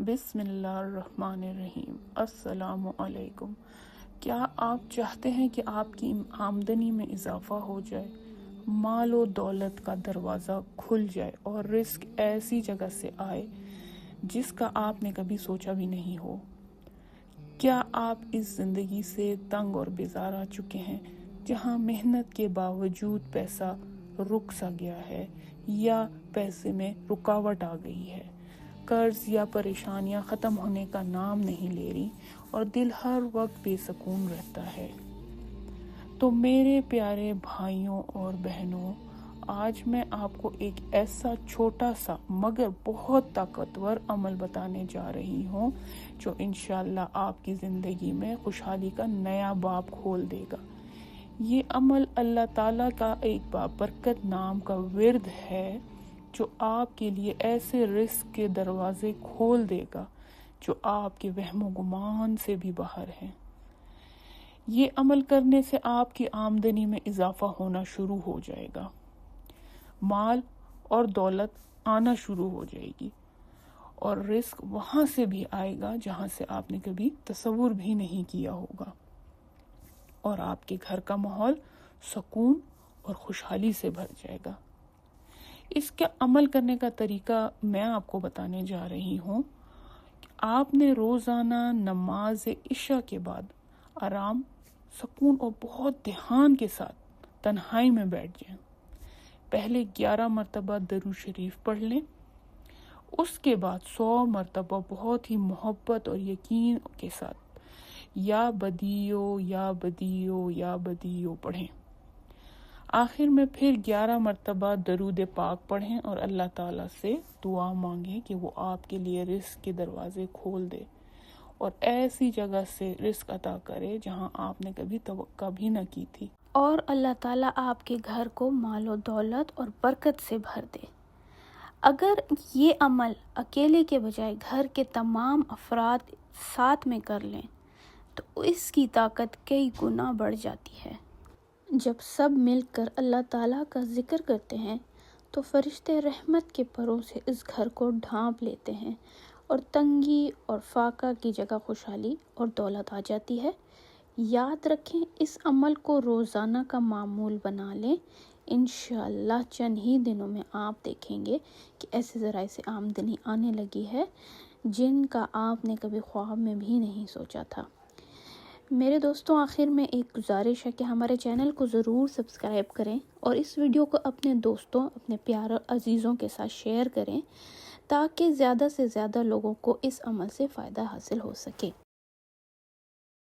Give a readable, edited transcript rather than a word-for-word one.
بسم اللہ الرحمن الرحیم۔ السلام علیکم۔ کیا آپ چاہتے ہیں کہ آپ کی آمدنی میں اضافہ ہو جائے، مال و دولت کا دروازہ کھل جائے اور رزق ایسی جگہ سے آئے جس کا آپ نے کبھی سوچا بھی نہیں ہو؟ کیا آپ اس زندگی سے تنگ اور بیزار آ چکے ہیں جہاں محنت کے باوجود پیسہ رک سا گیا ہے یا پیسے میں رکاوٹ آ گئی ہے، قرض یا پریشانیاں ختم ہونے کا نام نہیں لے رہی اور دل ہر وقت بے سکون رہتا ہے؟ تو میرے پیارے بھائیوں اور بہنوں، آج میں آپ کو ایک ایسا چھوٹا سا مگر بہت طاقتور عمل بتانے جا رہی ہوں جو انشاءاللہ آپ کی زندگی میں خوشحالی کا نیا باب کھول دے گا۔ یہ عمل اللہ تعالیٰ کا ایک بابرکت نام کا ورد ہے جو آپ کے لیے ایسے رزق کے دروازے کھول دے گا جو آپ کے وہم و گمان سے بھی باہر ہیں۔ یہ عمل کرنے سے آپ کی آمدنی میں اضافہ ہونا شروع ہو جائے گا، مال اور دولت آنا شروع ہو جائے گی اور رزق وہاں سے بھی آئے گا جہاں سے آپ نے کبھی تصور بھی نہیں کیا ہوگا، اور آپ کے گھر کا ماحول سکون اور خوشحالی سے بھر جائے گا۔ اس کے عمل کرنے کا طریقہ میں آپ کو بتانے جا رہی ہوں۔ آپ نے روزانہ نماز عشاء کے بعد آرام، سکون اور بہت دھیان کے ساتھ تنہائی میں بیٹھ جائیں۔ پہلے 11 مرتبہ درود شریف پڑھ لیں، اس کے بعد 100 مرتبہ بہت ہی محبت اور یقین کے ساتھ یا بدیو یا بدیو یا بدیو پڑھیں۔ آخر میں پھر 11 مرتبہ درود پاک پڑھیں اور اللہ تعالیٰ سے دعا مانگیں کہ وہ آپ کے لیے رزق کے دروازے کھول دے اور ایسی جگہ سے رزق عطا کرے جہاں آپ نے کبھی توقع بھی نہ کی تھی، اور اللہ تعالیٰ آپ کے گھر کو مال و دولت اور برکت سے بھر دے۔ اگر یہ عمل اکیلے کے بجائے گھر کے تمام افراد ساتھ میں کر لیں تو اس کی طاقت کئی گنا بڑھ جاتی ہے۔ جب سب مل کر اللہ تعالیٰ کا ذکر کرتے ہیں تو فرشتے رحمت کے پروں سے اس گھر کو ڈھانپ لیتے ہیں اور تنگی اور فاقہ کی جگہ خوشحالی اور دولت آ جاتی ہے۔ یاد رکھیں، اس عمل کو روزانہ کا معمول بنا لیں۔ انشاءاللہ چند ہی دنوں میں آپ دیکھیں گے کہ ایسے ذرائع سے آمدنی آنے لگی ہے جن کا آپ نے کبھی خواب میں بھی نہیں سوچا تھا۔ میرے دوستوں، آخر میں ایک گزارش ہے کہ ہمارے چینل کو ضرور سبسکرائب کریں اور اس ویڈیو کو اپنے دوستوں، اپنے پیارے عزیزوں کے ساتھ شیئر کریں تاکہ زیادہ سے زیادہ لوگوں کو اس عمل سے فائدہ حاصل ہو سکے۔